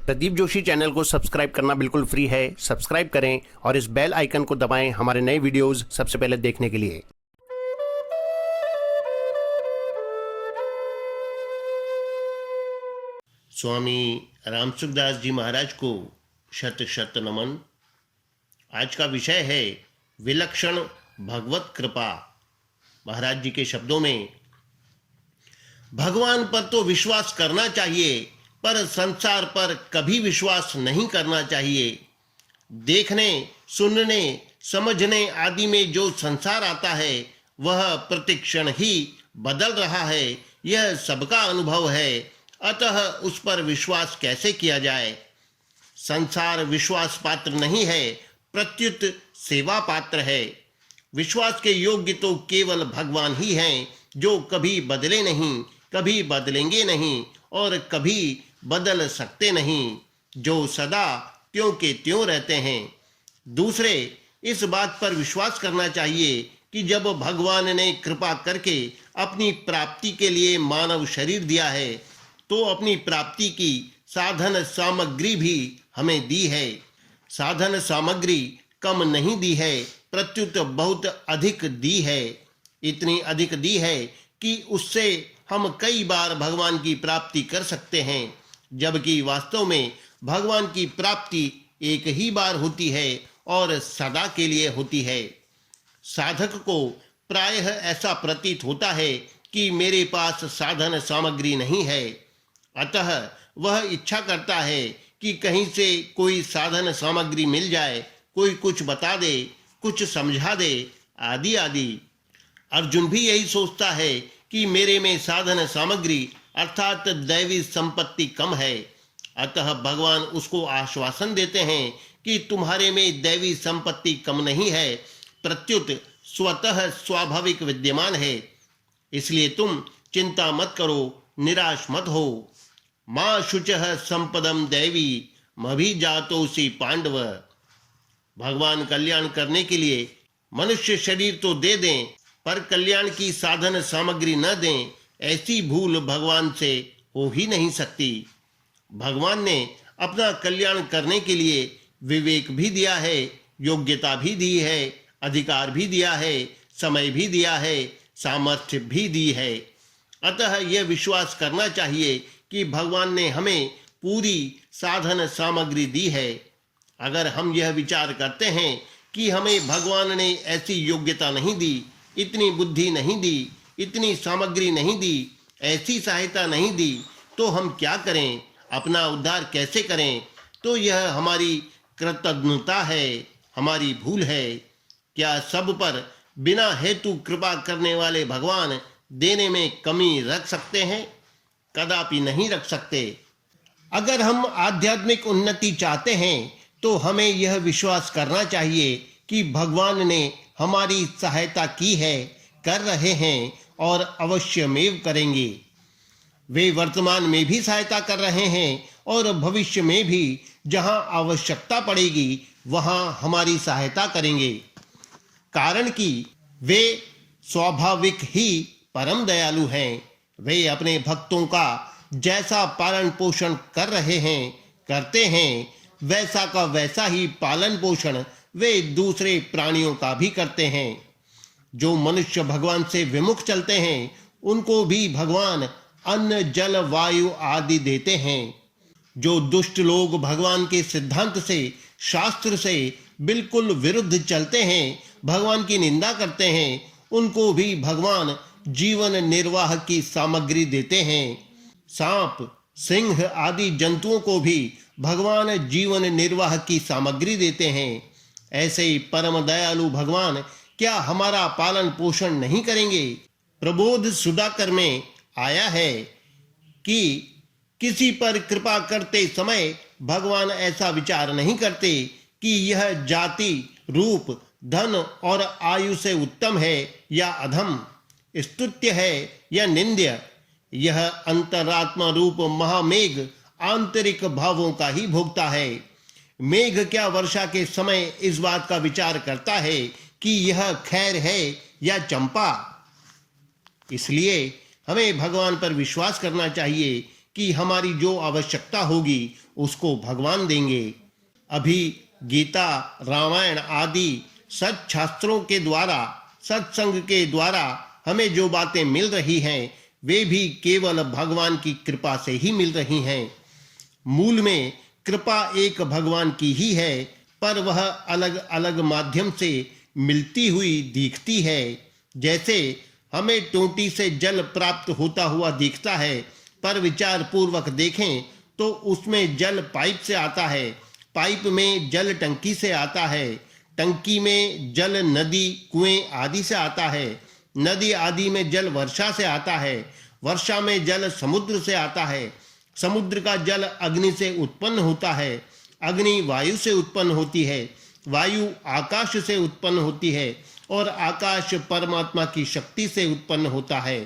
Pradeep Joshi channel को subscribe करना बिल्कुल फ्री है। सब्सक्राइब करें और इस बेल आइकन को दबाएं हमारे नए वीडियोस सबसे पहले देखने के लिए। स्वामी रामसुखदास जी महाराज को शत शत नमन। आज का विषय है विलक्षण भगवत कृपा। महाराज जी के शब्दों में, भगवान पर तो विश्वास करना चाहिए पर संसार पर कभी विश्वास नहीं करना चाहिए। देखने, सुनने, समझने आदि में जो संसार आता है वह प्रतिक्षण ही बदल रहा है, यह सबका अनुभव है। अतः उस पर विश्वास कैसे किया जाए? संसार विश्वास पात्र नहीं है, प्रत्युत सेवा पात्र है। विश्वास के योग्य तो केवल भगवान ही हैं, जो कभी बदले नहीं, कभी बदलेंगे नहीं और कभी बदल सकते नहीं, जो सदा त्यों के त्यों रहते हैं। दूसरे, इस बात पर विश्वास करना चाहिए कि जब भगवान ने कृपा करके अपनी प्राप्ति के लिए मानव शरीर दिया है तो अपनी प्राप्ति की साधन सामग्री भी हमें दी है। साधन सामग्री कम नहीं दी है, प्रत्युत बहुत अधिक दी है। इतनी अधिक दी है कि उससे हम कई बार भगवान की प्राप्ति कर सकते हैं, जबकि वास्तव में भगवान की प्राप्ति एक ही बार होती है और सदा के लिए होती है। साधक को प्रायः ऐसा प्रतीत होता है कि मेरे पास साधन सामग्री नहीं है, अतः वह इच्छा करता है कि कहीं से कोई साधन सामग्री मिल जाए, कोई कुछ बता दे, कुछ समझा दे, आदि आदि। अर्जुन भी यही सोचता है कि मेरे में साधन सामग्री अर्थात दैवी संपत्ति कम है। अतः भगवान उसको आश्वासन देते हैं कि तुम्हारे में दैवी संपत्ति कम नहीं है, प्रत्युत स्वतः स्वाभाविक विद्यमान है। इसलिए तुम चिंता मत करो, निराश मत हो। मां शुचः संपदम दैवी मभिजातोसि पांडव। भगवान कल्याण करने के लिए मनुष्य शरीर तो दे दें, पर कल्याण की साधन सामग्री न दें, ऐसी भूल भगवान से हो ही नहीं सकती। भगवान ने अपना कल्याण करने के लिए विवेक भी दिया है, योग्यता भी दी है, अधिकार भी दिया है, समय भी दिया है, सामर्थ्य भी दी है। अतः यह विश्वास करना चाहिए कि भगवान ने हमें पूरी साधन सामग्री दी है। अगर हम यह विचार करते हैं कि हमें भगवान ने ऐसी योग्यता नहीं दी, इतनी बुद्धि नहीं दी, इतनी सामग्री नहीं दी, ऐसी सहायता नहीं दी, तो हम क्या करें, अपना उद्धार कैसे करें? तो यह हमारी कृतज्ञता है, हमारी भूल है। क्या सब पर बिना हेतु कृपा करने वाले भगवान देने में कमी रख सकते हैं? कदापि नहीं रख सकते। अगर हम आध्यात्मिक उन्नति चाहते हैं तो हमें यह विश्वास करना चाहिए कि भगवान ने हमारी सहायता की है, कर रहे हैं और अवश्यमेव करेंगे। वे वर्तमान में भी सहायता कर रहे हैं और भविष्य में भी जहां आवश्यकता पड़ेगी वहां हमारी सहायता करेंगे, कारण कि वे स्वाभाविक ही परम दयालु हैं। वे अपने भक्तों का जैसा पालन पोषण कर रहे हैं, करते हैं, वैसा का वैसा ही पालन पोषण वे दूसरे प्राणियों का भी करते हैं। जो मनुष्य भगवान से विमुख चलते हैं उनको भी भगवान अन्न, जल, वायु आदि देते हैं। जो दुष्ट लोग भगवान के सिद्धांत से, शास्त्र से बिल्कुल विरुद्ध चलते हैं, भगवान की निंदा करते हैं, उनको भी भगवान जीवन निर्वाह की सामग्री देते हैं। सांप, सिंह आदि जंतुओं को भी भगवान जीवन निर्वाह की सामग्री देते हैं। ऐसे ही परम दयालु भगवान क्या हमारा पालन पोषण नहीं करेंगे? प्रबोध सुधाकर में आया है कि किसी पर कृपा करते समय भगवान ऐसा विचार नहीं करते कि यह जाति, रूप, धन और आयु से उत्तम है या अधम, स्तुत्य है या निंद्य। यह अंतरात्मा रूप महामेघ आंतरिक भावों का ही भोगता है। मेघ क्या वर्षा के समय इस बात का विचार करता है कि यह खैर है या चंपा? इसलिए हमें भगवान पर विश्वास करना चाहिए कि हमारी जो आवश्यकता होगी उसको भगवान देंगे। अभी गीता, रामायण आदि सत्शास्त्रों के द्वारा, सत्संग के द्वारा हमें जो बातें मिल रही हैं वे भी केवल भगवान की कृपा से ही मिल रही हैं। मूल में कृपा एक भगवान की ही है, पर वह अलग अलग माध्यम से मिलती हुई दिखती है। जैसे हमें टोंटी से जल प्राप्त होता हुआ दिखता है, पर विचार पूर्वक देखें तो उसमें जल पाइप से आता है, पाइप में जल टंकी से आता है, टंकी में जल नदी, कुएं आदि से आता है, नदी आदि में जल वर्षा से आता है, वर्षा में जल समुद्र से आता है, समुद्र का जल अग्नि से उत्पन्न होता है, अग्नि वायु से उत्पन्न होती है, वायु आकाश से उत्पन्न होती है और आकाश परमात्मा की शक्ति से उत्पन्न होता है।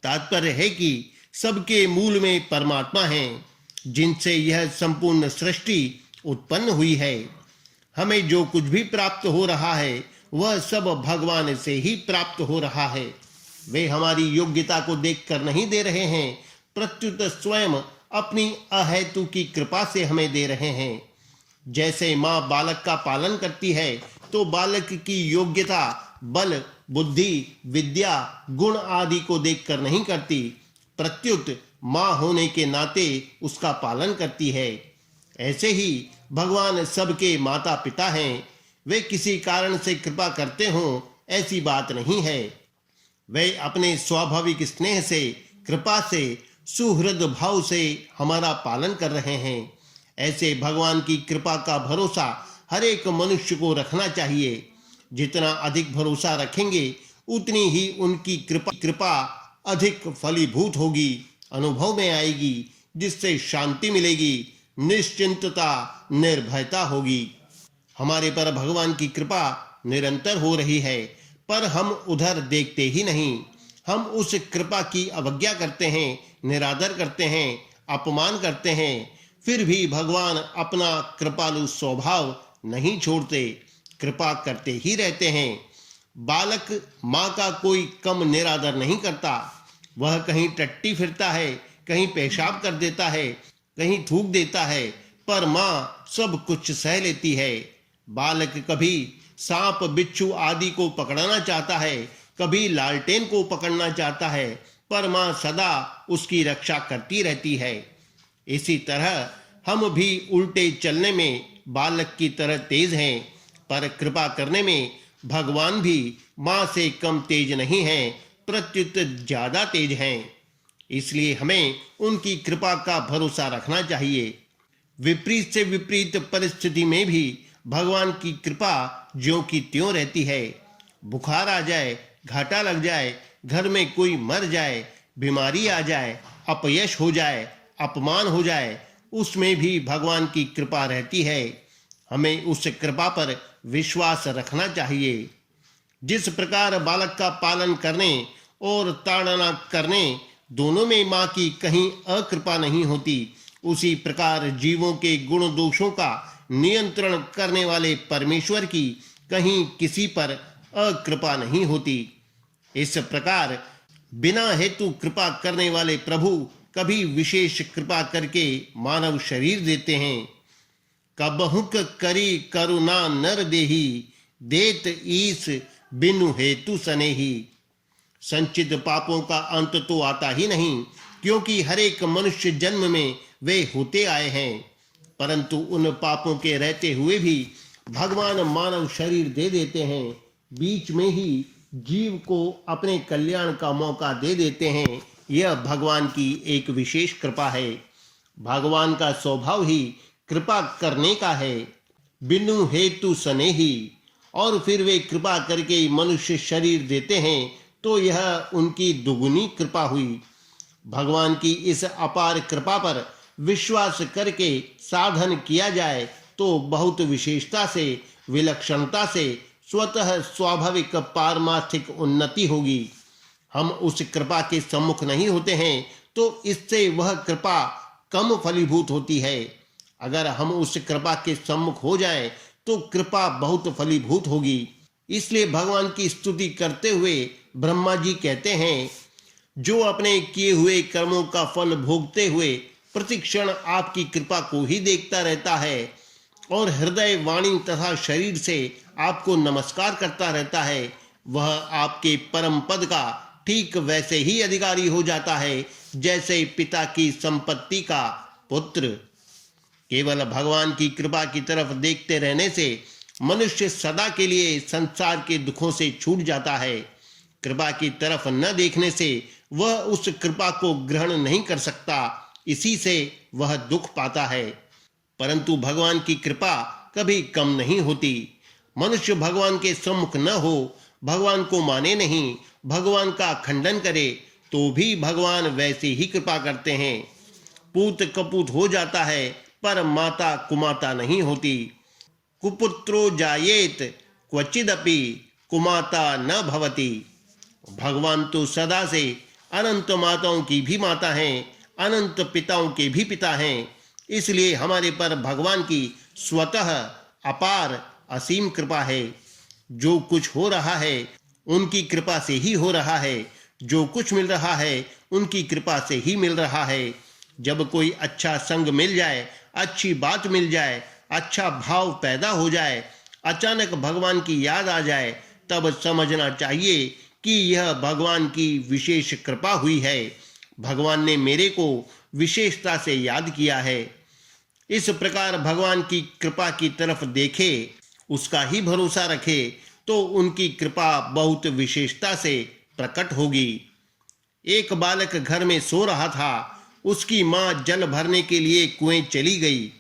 तात्पर्य है कि सबके मूल में परमात्मा है, जिनसे यह संपूर्ण सृष्टि उत्पन्न हुई है। हमें जो कुछ भी प्राप्त हो रहा है वह सब भगवान से ही प्राप्त हो रहा है। वे हमारी योग्यता को देखकर नहीं दे रहे हैं, प्रत्युत स्वयं अपनी अहेतु की कृपा से हमें दे रहे हैं। जैसे माँ बालक का पालन करती है तो बालक की योग्यता, बल, बुद्धि, विद्या, गुण आदि को देखकर नहीं करती, प्रत्युत माँ होने के नाते उसका पालन करती है। ऐसे ही भगवान सबके माता पिता हैं। वे किसी कारण से कृपा करते हों ऐसी बात नहीं है। वे अपने स्वाभाविक स्नेह से, कृपा से, सुहृद भाव से हमारा पालन कर रहे हैं। ऐसे भगवान की कृपा का भरोसा हर एक मनुष्य को रखना चाहिए। जितना अधिक भरोसा रखेंगे उतनी ही उनकी कृपा अधिक फलीभूत होगी, अनुभव में आएगी, जिससे शांति मिलेगी, निश्चिंतता, निर्भयता होगी। हमारे पर भगवान की कृपा निरंतर हो रही है, पर हम उधर देखते ही नहीं। हम उस कृपा की अवज्ञा करते हैं, निरादर करते हैं, अपमान करते हैं। फिर भी भगवान अपना कृपालु स्वभाव नहीं छोड़ते, कृपा करते ही रहते हैं। बालक माँ का कोई कम निरादर नहीं करता। वह कहीं टट्टी फिरता है, कहीं पेशाब कर देता है, कहीं थूक देता है, पर माँ सब कुछ सह लेती है। बालक कभी सांप, बिच्छू आदि को पकड़ना चाहता है, कभी लालटेन को पकड़ना चाहता है, पर माँ सदा उसकी रक्षा करती रहती है। इसी तरह हम भी उल्टे चलने में बालक की तरह तेज हैं, पर कृपा करने में भगवान भी माँ से कम तेज नहीं हैं, प्रत्युत ज्यादा तेज हैं। इसलिए हमें उनकी कृपा का भरोसा रखना चाहिए। विपरीत से विपरीत परिस्थिति में भी भगवान की कृपा ज्यों की त्यों रहती है। बुखार आ जाए, घाटा लग जाए, घर में कोई मर जाए, बीमारी आ जाए, अपयश हो जाए, अपमान हो जाए, उसमें भी भगवान की कृपा रहती है। हमें उस कृपा पर विश्वास रखना चाहिए। जिस प्रकार बालक का पालन करने और ताड़ना करने दोनों में माँ की कहीं अकृपा नहीं होती, उसी प्रकार जीवों के गुण दोषों का नियंत्रण करने वाले परमेश्वर की कहीं किसी पर अकृपा नहीं होती। इस प्रकार बिना हेतु कृपा करने वाले प्रभु कभी विशेष कृपा करके मानव शरीर देते हैं। कबहुक करी करुणा नर देही, देत ईस बिनु हेतु सनेही। संचित पापों का अंत तो आता ही नहीं, क्योंकि हर एक मनुष्य जन्म में वे होते आए हैं, परंतु उन पापों के रहते हुए भी भगवान मानव शरीर दे देते हैं। बीच में ही जीव को अपने कल्याण का मौका दे देते हैं। यह भगवान की एक विशेष कृपा है। भगवान का स्वभाव ही कृपा करने का है, बिनु हेतु सनेही। और फिर वे कृपा करके मनुष्य शरीर देते हैं, तो यह उनकी दुगुनी कृपा हुई। भगवान की इस अपार कृपा पर विश्वास करके साधन किया जाए तो बहुत विशेषता से, विलक्षणता से, स्वतः स्वाभाविक पारमार्थिक उन्नति होगी। हम उस कृपा के सम्मुख नहीं होते हैं तो इससे वह कृपा कम फलीभूत होती है। अगर हम उस कृपा के सम्मुख हो जाएं तो कृपा बहुत फलीभूत होगी। इसलिए भगवान की स्तुति करते हुए ब्रह्मा जी कहते हैं, जो अपने किए हुए कर्मों का फल भोगते हुए प्रतिक्षण आपकी कृपा को ही देखता रहता है और हृदय, वाणी तथा शरीर से आपको नमस्कार करता रहता है, वह आपके परम पद का ठीक वैसे ही अधिकारी हो जाता है जैसे पिता की संपत्ति का पुत्र। केवल भगवान की कृपा की तरफ देखते रहने से मनुष्य सदा के लिए संसार के दुखों से छूट जाता है। कृपा की तरफ न देखने से वह उस कृपा को ग्रहण नहीं कर सकता, इसी से वह दुख पाता है। परंतु भगवान की कृपा कभी कम नहीं होती। मनुष्य भगवान के सम्मुख न हो, भगवान को माने नहीं, भगवान का खंडन करे तो भी भगवान वैसे ही कृपा करते हैं। पूत कपूत हो जाता है पर माता कुमाता नहीं होती। कुपुत्रो जायेत क्वचिदपि कुमाता न भवति। भगवान तो सदा से अनंत माताओं की भी माता हैं, अनंत पिताओं के भी पिता हैं। इसलिए हमारे पर भगवान की स्वतः अपार असीम कृपा है। जो कुछ हो रहा है उनकी कृपा से ही हो रहा है, जो कुछ मिल रहा है उनकी कृपा से ही मिल रहा है। जब कोई अच्छा संग मिल जाए, अच्छी बात मिल जाए, अच्छा भाव पैदा हो जाए, अचानक भगवान की याद आ जाए, तब समझना चाहिए कि यह भगवान की विशेष कृपा हुई है। भगवान ने मेरे को विशेषता से याद किया है। इस प्रकार भगवान की कृपा की तरफ देखे, उसका ही भरोसा रखे तो उनकी कृपा बहुत विशेषता से प्रकट होगी। एक बालक घर में सो रहा था। उसकी माँ जल भरने के लिए कुएं चली गई।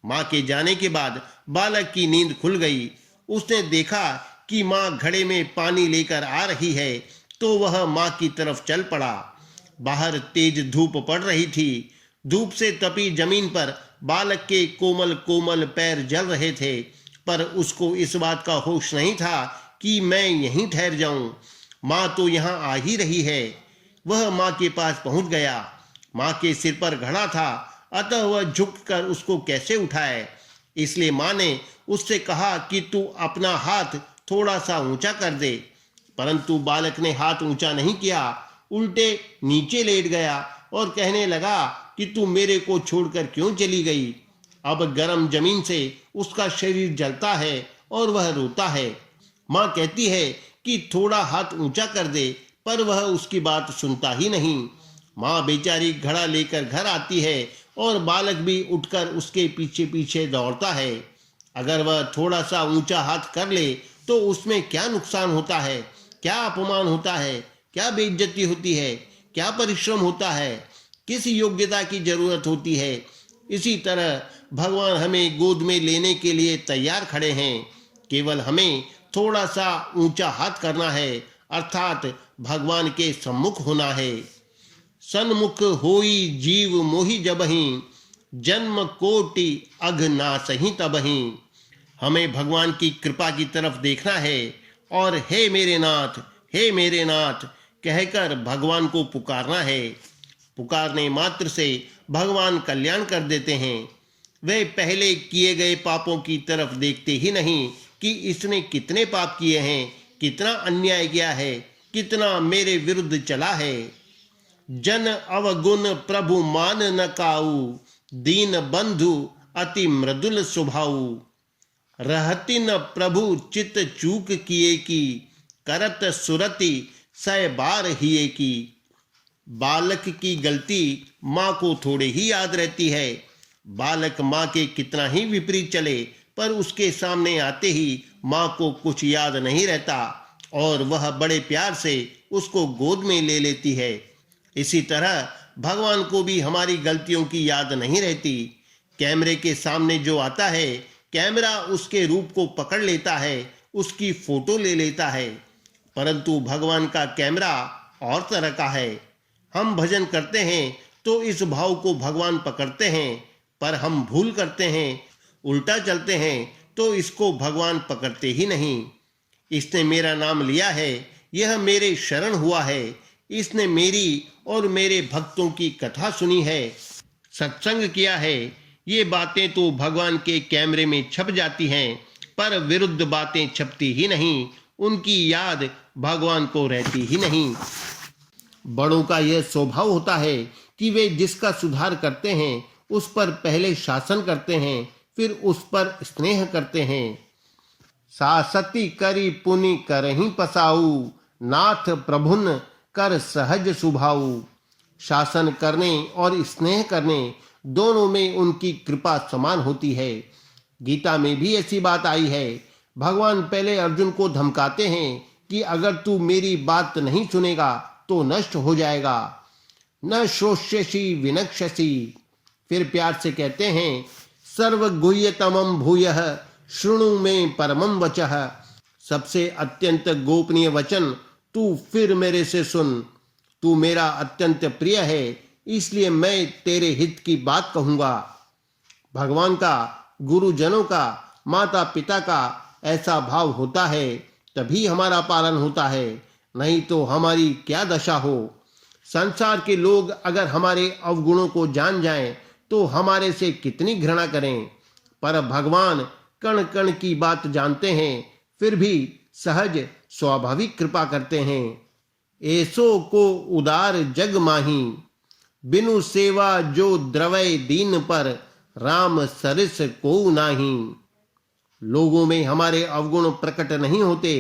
माँ के जाने के बाद बालक की नींद खुल गई। उसने देखा कि माँ घड़े में पानी लेकर आ रही है तो वह माँ की तरफ चल पड़ा। बाहर तेज धूप पड़ रही थी। धूप से तपी जमीन पर बालक के कोमल कोमल पैर जल रहे थे, पर उसको इस बात का होश नहीं था कि मैं यहीं ठहर जाऊं। माँ तो यहाँ आ ही रही है। वह माँ के पास पहुंच गया। माँ के सिर पर घड़ा था, अतः वह झुककर उसको कैसे उठाए। इसलिए माँ ने उससे कहा कि तू अपना हाथ थोड़ा सा ऊंचा कर दे। परंतु बालक ने हाथ ऊंचा नहीं किया, उल्टे नीचे लेट गया और कहने लगा कि तू मेरे को छोड़कर क्यों चली गई। अब गर्म जमीन से उसका शरीर जलता है और वह रोता है। माँ कहती है कि थोड़ा हाथ ऊंचा कर दे, पर वह उसकी बात सुनता ही नहीं। माँ बेचारी घड़ा लेकर घर आती है और बालक भी उठकर उसके पीछे पीछे दौड़ता है। अगर वह थोड़ा सा ऊंचा हाथ कर ले तो उसमें क्या नुकसान होता है, क्या अपमान होता है, क्या बेइज्जती होती है, क्या परिश्रम होता है, किस योग्यता की जरूरत होती है। इसी तरह भगवान हमें गोद में लेने के लिए तैयार खड़े हैं। केवल हमें थोड़ा सा ऊंचा हाथ करना है, अर्थात भगवान के सम्मुख होना है। सन्मुख होई जीव मोहि जबहि, जन्म कोटि अघ नासहि तबहि। हमें भगवान की कृपा की तरफ देखना है और हे मेरे नाथ, हे मेरे नाथ कहकर भगवान को पुकारना है। पुकारने मात्र से भगवान कल्याण कर देते हैं। वे पहले किए गए पापों की तरफ देखते ही नहीं कि इसने कितने पाप किए हैं, कितना अन्याय किया है, कितना मेरे विरुद्ध चला है। जन अवगुण प्रभु मान न काऊ, दीन बंधु अति मृदुल स्वभाऊ। रहती न प्रभु चित चूक किए की, करत सुरति सै बार हिए की। बालक की गलती माँ को थोड़े ही याद रहती है। बालक माँ के कितना ही विपरीत चले, पर उसके सामने आते ही माँ को कुछ याद नहीं रहता और वह बड़े प्यार से उसको गोद में ले लेती है। इसी तरह भगवान को भी हमारी गलतियों की याद नहीं रहती। कैमरे के सामने जो आता है, कैमरा उसके रूप को पकड़ लेता है, उसकी फोटो ले लेता है, परंतु भगवान का कैमरा और तरह का है। हम भजन करते हैं तो इस भाव को भगवान पकड़ते हैं, पर हम भूल करते हैं, उल्टा चलते हैं तो इसको भगवान पकड़ते ही नहीं। इसने मेरा नाम लिया है, यह मेरे शरण हुआ है, इसने मेरी और मेरे भक्तों की कथा सुनी है, सत्संग किया है। ये बातें तो भगवान के कैमरे में छप जाती हैं, पर विरुद्ध बातें छपती ही नहीं, उनकी याद भगवान को रहती ही नहीं। बड़ों का यह स्वभाव होता है कि वे जिसका सुधार करते हैं उस पर पहले शासन करते हैं, फिर उस पर स्नेह करते हैं। सासती करी पुनि करहि पसाऊ, नाथ प्रभुन कर सहज सुभाऊ। शासन करने और स्नेह करने दोनों में उनकी कृपा समान होती है। गीता में भी ऐसी बात आई है। भगवान पहले अर्जुन को धमकाते हैं कि अगर तू मेरी बात नहीं सुनेगा तो नष्ट हो जाएगा। न श्रोष्यसि विनक्ष्यसि। फिर प्यार से कहते हैं सर्वगुह्यतमं भूयः शृणु मे परमं वचः। सबसे अत्यंत गोपनीय वचन तू फिर मेरे से सुन। तू मेरा अत्यंत प्रिय है, इसलिए मैं तेरे हित की बात कहूंगा। भगवान का, गुरुजनों का, माता पिता का ऐसा भाव होता है तभी हमारा पालन होता है, नहीं तो हमारी क्या दशा हो। संसार के लोग अगर हमारे अवगुणों को जान जाएं तो हमारे से कितनी घृणा करें, पर भगवान कण कण की बात जानते हैं, फिर भी सहज स्वाभाविक कृपा करते हैं। ऐसो को उदार जग माही, बिनु सेवा जो द्रवय दीन पर, राम सरिस को नाही। लोगों में हमारे अवगुण प्रकट नहीं होते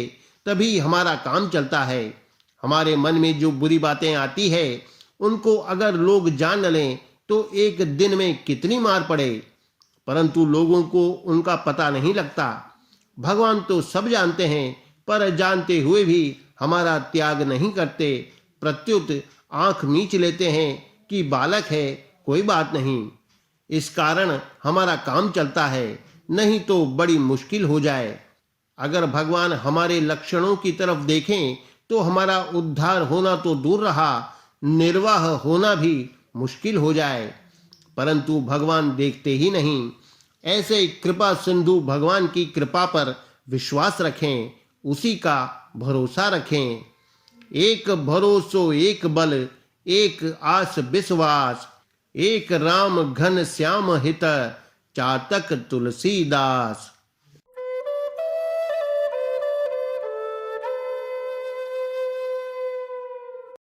तभी हमारा काम चलता है। हमारे मन में जो बुरी बातें आती है उनको अगर लोग जान लें तो एक दिन में कितनी मार पड़े, परंतु लोगों को उनका पता नहीं लगता। भगवान तो सब जानते हैं, पर जानते हुए भी हमारा त्याग नहीं करते, प्रत्युत आंख मीच लेते हैं कि बालक है, कोई बात नहीं। इस कारण हमारा काम चलता है, नहीं तो बड़ी मुश्किल हो जाए। अगर भगवान हमारे लक्षणों की तरफ देखें तो हमारा उद्धार होना तो दूर रहा, निर्वाह होना भी मुश्किल हो जाए, परंतु भगवान देखते ही नहीं। ऐसे कृपा सिंधु भगवान की कृपा पर विश्वास रखें, उसी का भरोसा रखें। एक भरोसो एक बल, एक आस विश्वास, एक राम घन श्याम हित, चातक तुलसीदास।